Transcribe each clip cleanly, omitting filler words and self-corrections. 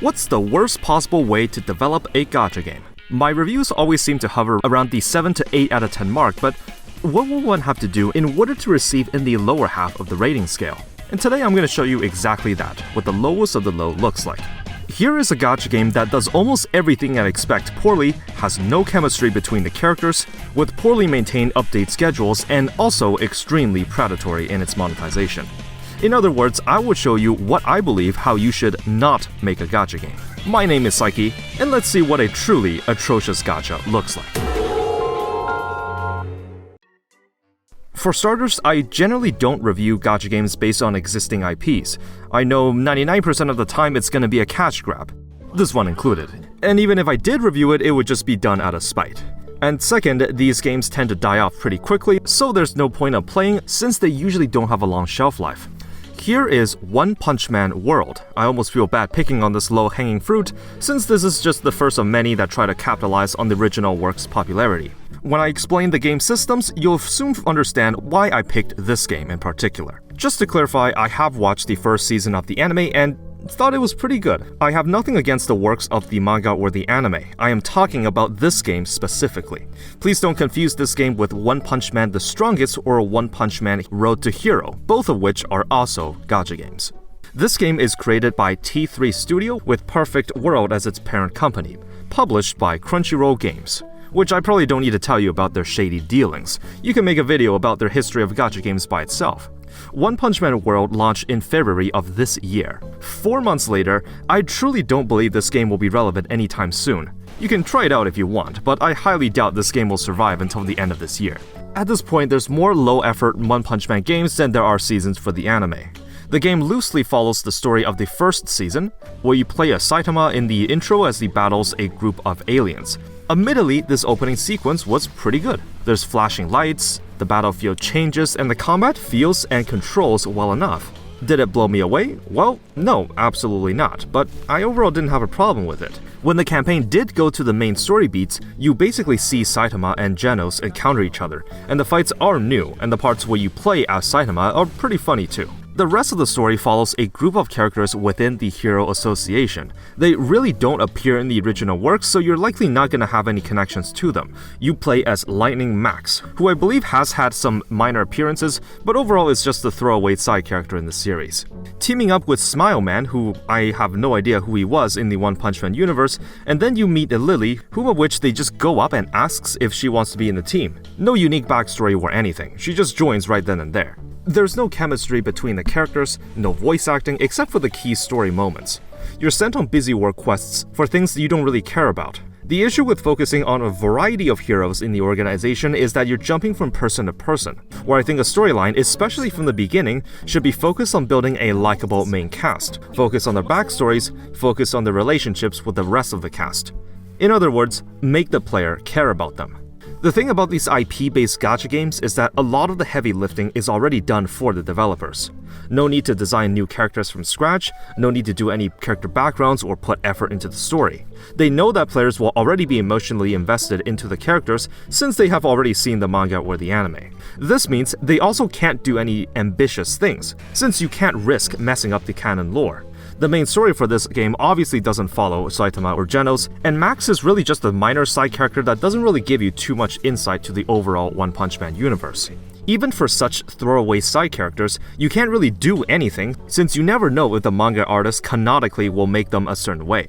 What's the worst possible way to develop a gacha game? My reviews always seem to hover around the 7 to 8 out of 10 mark, but what will one have to do in order to receive in the lower half of the rating scale? And today I'm going to show you exactly that, what the lowest of the low looks like. Here is a gacha game that does almost everything I expect poorly, has no chemistry between the characters, with poorly maintained update schedules, and also extremely predatory in its monetization. In other words, I will show you what I believe how you should not make a gacha game. My name is Psyche, and let's see what a truly atrocious gacha looks like. For starters, I generally don't review gacha games based on existing IPs. I know 99% of the time it's gonna be a cash grab, this one included. And even if I did review it, it would just be done out of spite. And second, these games tend to die off pretty quickly, so there's no point of playing since they usually don't have a long shelf life. Here is One Punch Man World. I almost feel bad picking on this low-hanging fruit, since this is just the first of many that try to capitalize on the original work's popularity. When I explain the game systems, you'll soon understand why I picked this game in particular. Just to clarify, I have watched the first season of the anime and thought it was pretty good. I have nothing against the works of the manga or the anime. I am talking about this game specifically. Please don't confuse this game with One Punch Man the Strongest or One Punch Man Road to Hero, both of which are also gacha games. This game is created by T3 Studio with Perfect World as its parent company, published by Crunchyroll Games, which I probably don't need to tell you about their shady dealings. You can make a video about their history of gacha games by itself. One Punch Man World launched in February of this year. 4 months later, I truly don't believe this game will be relevant anytime soon. You can try it out if you want, but I highly doubt this game will survive until the end of this year. At this point, there's more low-effort One Punch Man games than there are seasons for the anime. The game loosely follows the story of the first season, where you play as Saitama in the intro as he battles a group of aliens. Admittedly, this opening sequence was pretty good. There's flashing lights, the battlefield changes, and the combat feels and controls well enough. Did it blow me away? Well, no, absolutely not, but I overall didn't have a problem with it. When the campaign did go to the main story beats, you basically see Saitama and Genos encounter each other, and the fights are new, and the parts where you play as Saitama are pretty funny too. The rest of the story follows a group of characters within the Hero Association. They really don't appear in the original works, so you're likely not going to have any connections to them. You play as Lightning Max, who I believe has had some minor appearances, but overall is just a throwaway side character in the series. Teaming up with Smile Man, who I have no idea who he was in the One Punch Man universe, and then you meet Lily, whom of which they just go up and asks if she wants to be in the team. No unique backstory or anything, she just joins right then and there. There's no chemistry between the characters, no voice acting except for the key story moments. You're sent on busy work quests for things that you don't really care about. The issue with focusing on a variety of heroes in the organization is that you're jumping from person to person, where I think a storyline, especially from the beginning, should be focused on building a likable main cast, focus on their backstories, focus on their relationships with the rest of the cast. In other words, make the player care about them. The thing about these IP-based gacha games is that a lot of the heavy lifting is already done for the developers. No need to design new characters from scratch, no need to do any character backgrounds or put effort into the story. They know that players will already be emotionally invested into the characters since they have already seen the manga or the anime. This means they also can't do any ambitious things, since you can't risk messing up the canon lore. The main story for this game obviously doesn't follow Saitama or Genos, and Max is really just a minor side character that doesn't really give you too much insight to the overall One Punch Man universe. Even for such throwaway side characters, you can't really do anything since you never know if the manga artist canonically will make them a certain way.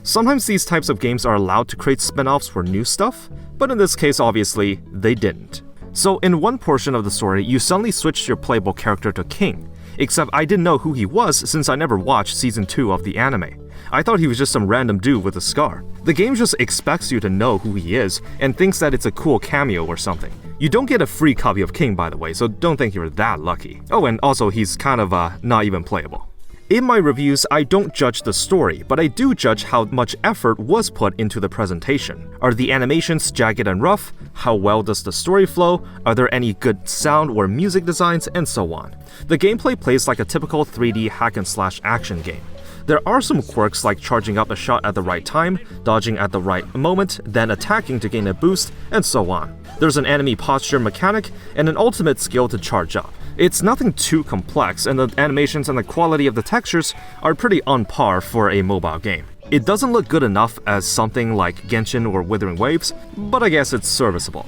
Sometimes these types of games are allowed to create spin-offs for new stuff, but in this case obviously, they didn't. So in one portion of the story, you suddenly switched your playable character to King. Except I didn't know who he was since I never watched season 2 of the anime. I thought he was just some random dude with a scar. The game just expects you to know who he is and thinks that it's a cool cameo or something. You don't get a free copy of King, by the way, so don't think you're that lucky. Oh, and also he's kind of not even playable. In my reviews, I don't judge the story, but I do judge how much effort was put into the presentation. Are the animations jagged and rough? How well does the story flow? Are there any good sound or music designs? And so on. The gameplay plays like a typical 3D hack-and-slash action game. There are some quirks like charging up a shot at the right time, dodging at the right moment, then attacking to gain a boost, and so on. There's an enemy posture mechanic and an ultimate skill to charge up. It's nothing too complex, and the animations and the quality of the textures are pretty on par for a mobile game. It doesn't look good enough as something like Genshin or Withering Waves, but I guess it's serviceable.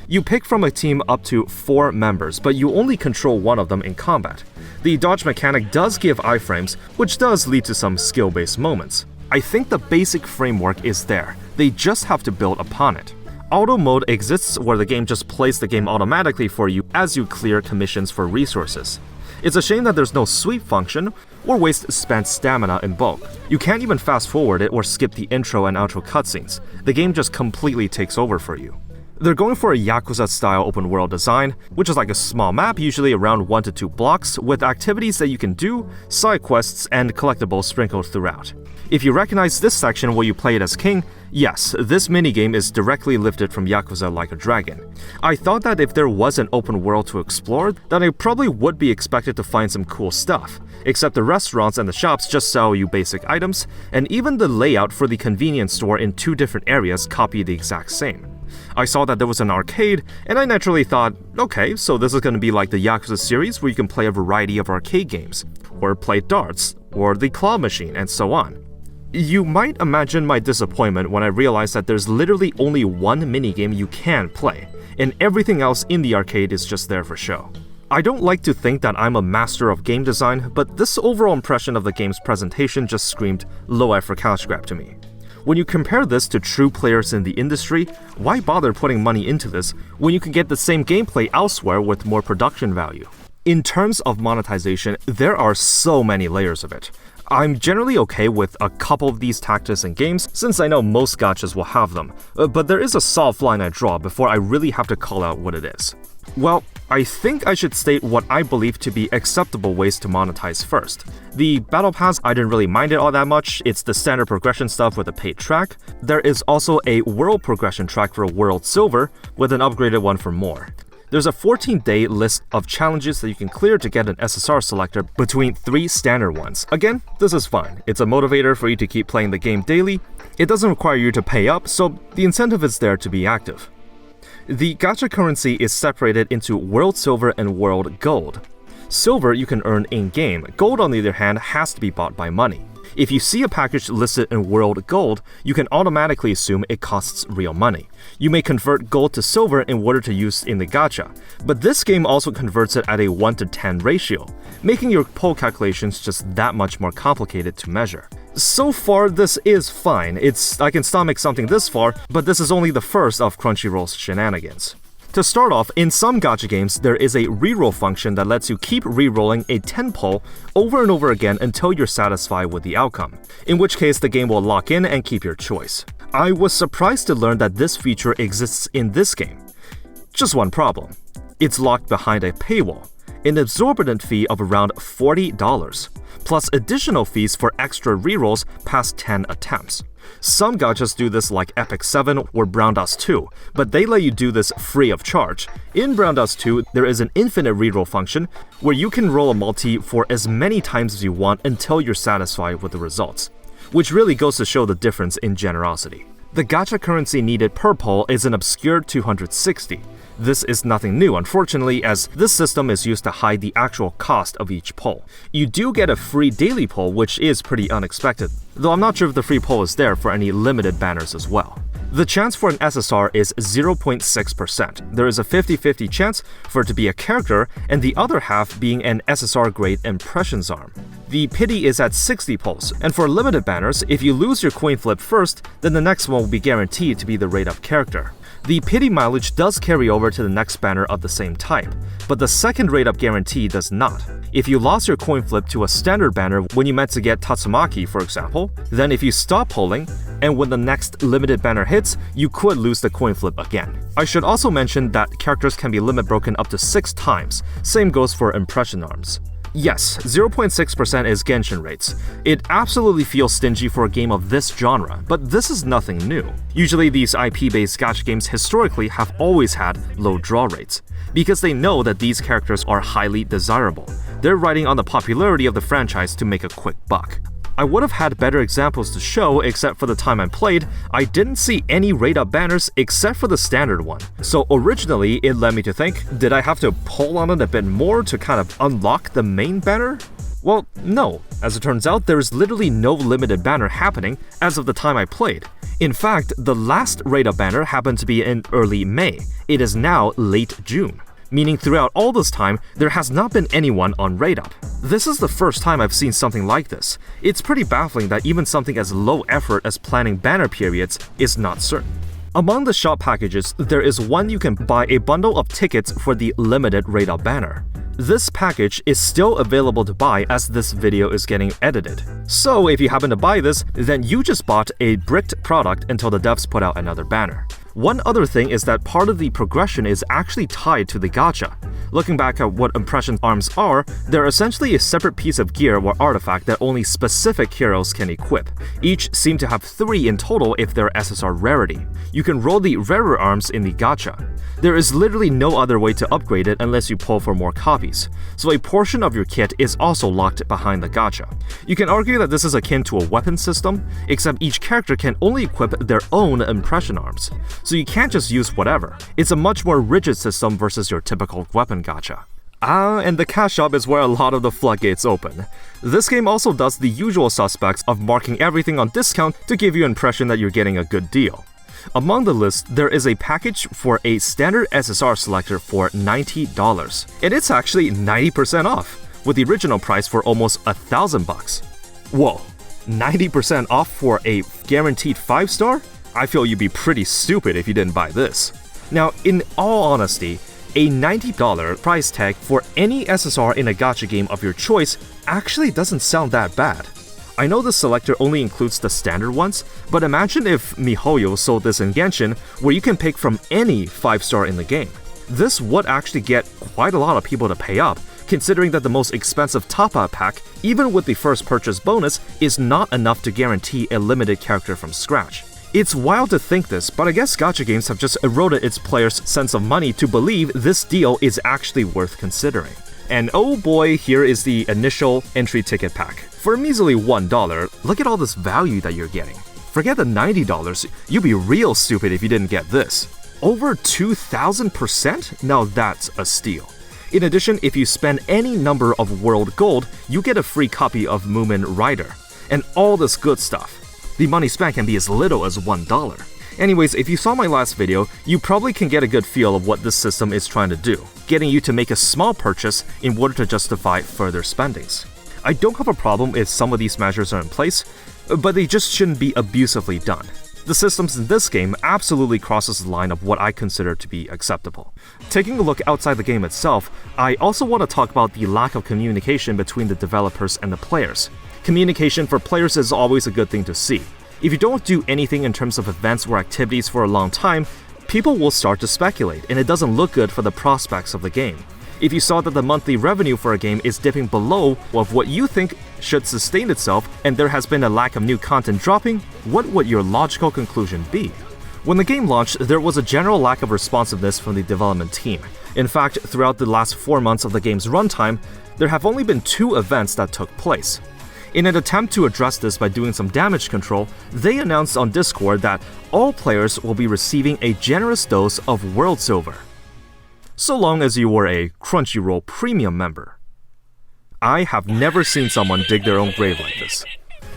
You pick from a team up to 4 members, but you only control one of them in combat. The dodge mechanic does give iframes, which does lead to some skill-based moments. I think the basic framework is there, they just have to build upon it. Auto mode exists where the game just plays the game automatically for you as you clear commissions for resources. It's a shame that there's no sweep function, or waste spent stamina in bulk. You can't even fast forward it or skip the intro and outro cutscenes. The game just completely takes over for you. They're going for a Yakuza-style open-world design, which is like a small map, usually around 1 to 2 blocks, with activities that you can do, side quests, and collectibles sprinkled throughout. If you recognize this section where you play it as King, yes, this minigame is directly lifted from Yakuza Like a Dragon. I thought that if there was an open world to explore, then I probably would be expected to find some cool stuff, except the restaurants and the shops just sell you basic items, and even the layout for the convenience store in 2 different areas copy the exact same. I saw that there was an arcade, and I naturally thought, okay, so this is going to be like the Yakuza series where you can play a variety of arcade games, or play darts, or the claw machine, and so on. You might imagine my disappointment when I realized that there's literally only one minigame you can play, and everything else in the arcade is just there for show. I don't like to think that I'm a master of game design, but this overall impression of the game's presentation just screamed low effort cash grab to me. When you compare this to true players in the industry, why bother putting money into this when you can get the same gameplay elsewhere with more production value? In terms of monetization, there are so many layers of it. I'm generally okay with a couple of these tactics in games since I know most gachas will have them, but there is a soft line I draw before I really have to call out what it is. Well, I think I should state what I believe to be acceptable ways to monetize first. The Battle Pass, I didn't really mind it all that much, it's the standard progression stuff with a paid track. There is also a world progression track for World Silver, with an upgraded one for more. There's a 14-day list of challenges that you can clear to get an SSR selector between 3 standard ones. Again, this is fine. It's a motivator for you to keep playing the game daily. It doesn't require you to pay up, so the incentive is there to be active. The gacha currency is separated into World Silver and World Gold. Silver you can earn in-game. Gold, on the other hand, has to be bought by money. If you see a package listed in World Gold, you can automatically assume it costs real money. You may convert gold to silver in order to use in the gacha, but this game also converts it at a 1 to 10 ratio, making your pull calculations just that much more complicated to measure. So far, this is fine. I can stomach something this far, but this is only the first of Crunchyroll's shenanigans. To start off, in some gacha games, there is a reroll function that lets you keep rerolling a 10 pull over and over again until you're satisfied with the outcome, in which case the game will lock in and keep your choice. I was surprised to learn that this feature exists in this game. Just one problem. It's locked behind a paywall, an exorbitant fee of around $40, plus additional fees for extra rerolls past 10 attempts. Some gachas do this like Epic 7 or Brown Dust 2, but they let you do this free of charge. In Brown Dust 2, there is an infinite reroll function where you can roll a multi for as many times as you want until you're satisfied with the results, which really goes to show the difference in generosity. The gacha currency needed per pull is an obscure 260. This is nothing new, unfortunately, as this system is used to hide the actual cost of each pull. You do get a free daily pull, which is pretty unexpected, though I'm not sure if the free pull is there for any limited banners as well. The chance for an SSR is 0.6%. There is a 50-50 chance for it to be a character, and the other half being an SSR grade impressions arm. The pity is at 60 pulls, and for limited banners, if you lose your coin flip first, then the next one will be guaranteed to be the rate-up character. The pity mileage does carry over to the next banner of the same type, but the second rate-up guarantee does not. If you lost your coin flip to a standard banner when you meant to get Tatsumaki, for example, then if you stop pulling, and when the next limited banner hits, you could lose the coin flip again. I should also mention that characters can be limit broken up to 6 times. Same goes for impression arms. Yes, 0.6% is Genshin rates. It absolutely feels stingy for a game of this genre, but this is nothing new. Usually these IP-based gacha games historically have always had low draw rates, because they know that these characters are highly desirable. They're riding on the popularity of the franchise to make a quick buck. I would have had better examples to show, except for the time I played, I didn't see any rate-up banners except for the standard one. So originally, it led me to think, did I have to pull on it a bit more to kind of unlock the main banner? Well, no. As it turns out, there is literally no limited banner happening as of the time I played. In fact, the last rate-up banner happened to be in early May. It is now late June. Meaning throughout all this time, there has not been anyone on rate-up. This is the first time I've seen something like this. It's pretty baffling that even something as low effort as planning banner periods is not certain. Among the shop packages, there is one you can buy a bundle of tickets for the limited rate-up banner. This package is still available to buy as this video is getting edited. So if you happen to buy this, then you just bought a bricked product until the devs put out another banner. One other thing is that part of the progression is actually tied to the gacha. Looking back at what impression arms are, they're essentially a separate piece of gear or artifact that only specific heroes can equip. Each seem to have 3 in total if they're SSR rarity. You can roll the rarer arms in the gacha. There is literally no other way to upgrade it unless you pull for more copies, so a portion of your kit is also locked behind the gacha. You can argue that this is akin to a weapon system, except each character can only equip their own impression arms, so you can't just use whatever. It's a much more rigid system versus your typical weapon gacha. And the cash shop is where a lot of the floodgates open. This game also does the usual suspects of marking everything on discount to give you an impression that you're getting a good deal. Among the list, there is a package for a standard SSR selector for $90, and it's actually 90% off, with the original price for almost $1,000. Whoa, 90% off for a guaranteed 5-star? I feel you'd be pretty stupid if you didn't buy this. Now, in all honesty, a $90 price tag for any SSR in a gacha game of your choice actually doesn't sound that bad. I know the selector only includes the standard ones, but imagine if MiHoYo sold this in Genshin, where you can pick from any 5-star in the game. This would actually get quite a lot of people to pay up, considering that the most expensive top-up pack, even with the first purchase bonus, is not enough to guarantee a limited character from scratch. It's wild to think this, but I guess gacha games have just eroded its players' sense of money to believe this deal is actually worth considering. And oh boy, here is the initial entry ticket pack. For a measly $1, look at all this value that you're getting. Forget the $90, you'd be real stupid if you didn't get this. Over 2,000%? Now that's a steal. In addition, if you spend any number of world gold, you get a free copy of Moomin Rider. And all this good stuff. The money spent can be as little as $1. Anyways, if you saw my last video, you probably can get a good feel of what this system is trying to do, getting you to make a small purchase in order to justify further spendings. I don't have a problem if some of these measures are in place, but they just shouldn't be abusively done. The systems in this game absolutely crosses the line of what I consider to be acceptable. Taking a look outside the game itself, I also want to talk about the lack of communication between the developers and the players. Communication for players is always a good thing to see. If you don't do anything in terms of events or activities for a long time, people will start to speculate, and it doesn't look good for the prospects of the game. If you saw that the monthly revenue for a game is dipping below of what you think should sustain itself, and there has been a lack of new content dropping, what would your logical conclusion be? When the game launched, there was a general lack of responsiveness from the development team. In fact, throughout the last 4 months of the game's runtime, there have only been 2 events that took place. In an attempt to address this by doing some damage control, they announced on Discord that all players will be receiving a generous dose of World Silver, so long as you were a Crunchyroll Premium member. I have never seen someone dig their own grave like this.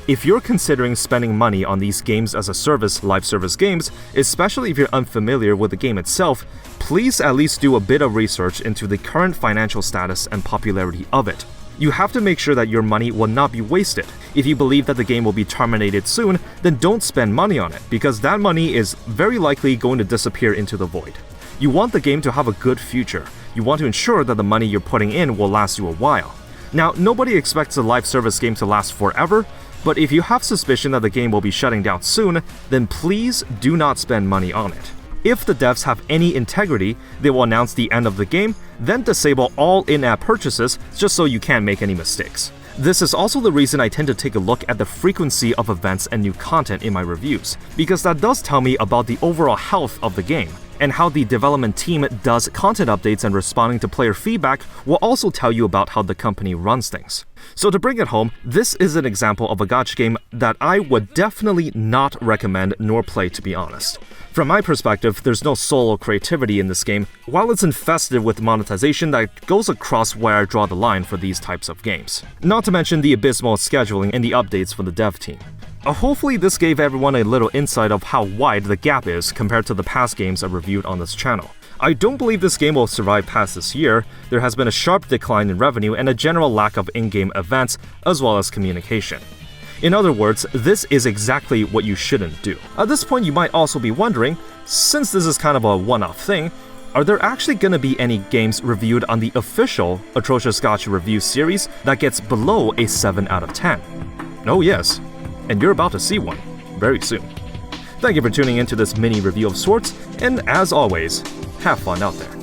If you're considering spending money on these games as a service, live service games, especially if you're unfamiliar with the game itself, please at least do a bit of research into the current financial status and popularity of it. You have to make sure that your money will not be wasted. If you believe that the game will be terminated soon, then don't spend money on it, because that money is very likely going to disappear into the void. You want the game to have a good future. You want to ensure that the money you're putting in will last you a while. Now, nobody expects a live service game to last forever, but if you have suspicion that the game will be shutting down soon, then please do not spend money on it. If the devs have any integrity, they will announce the end of the game, then disable all in-app purchases just so you can't make any mistakes. This is also the reason I tend to take a look at the frequency of events and new content in my reviews, because that does tell me about the overall health of the game. And how the development team does content updates and responding to player feedback will also tell you about how the company runs things. So to bring it home, this is an example of a gacha game that I would definitely not recommend nor play, to be honest. From my perspective, there's no solo creativity in this game, while it's infested with monetization that goes across where I draw the line for these types of games. Not to mention the abysmal scheduling and the updates for the dev team. Hopefully this gave everyone a little insight of how wide the gap is compared to the past games I reviewed on this channel. I don't believe this game will survive past this year. There has been a sharp decline in revenue and a general lack of in-game events as well as communication. In other words, this is exactly what you shouldn't do. At this point, you might also be wondering, since this is kind of a one-off thing, are there actually going to be any games reviewed on the official Atrocious Gacha review series that gets below a 7 out of 10? Oh yes, and you're about to see one very soon. Thank you for tuning into this mini review of sorts, and as always, have fun out there.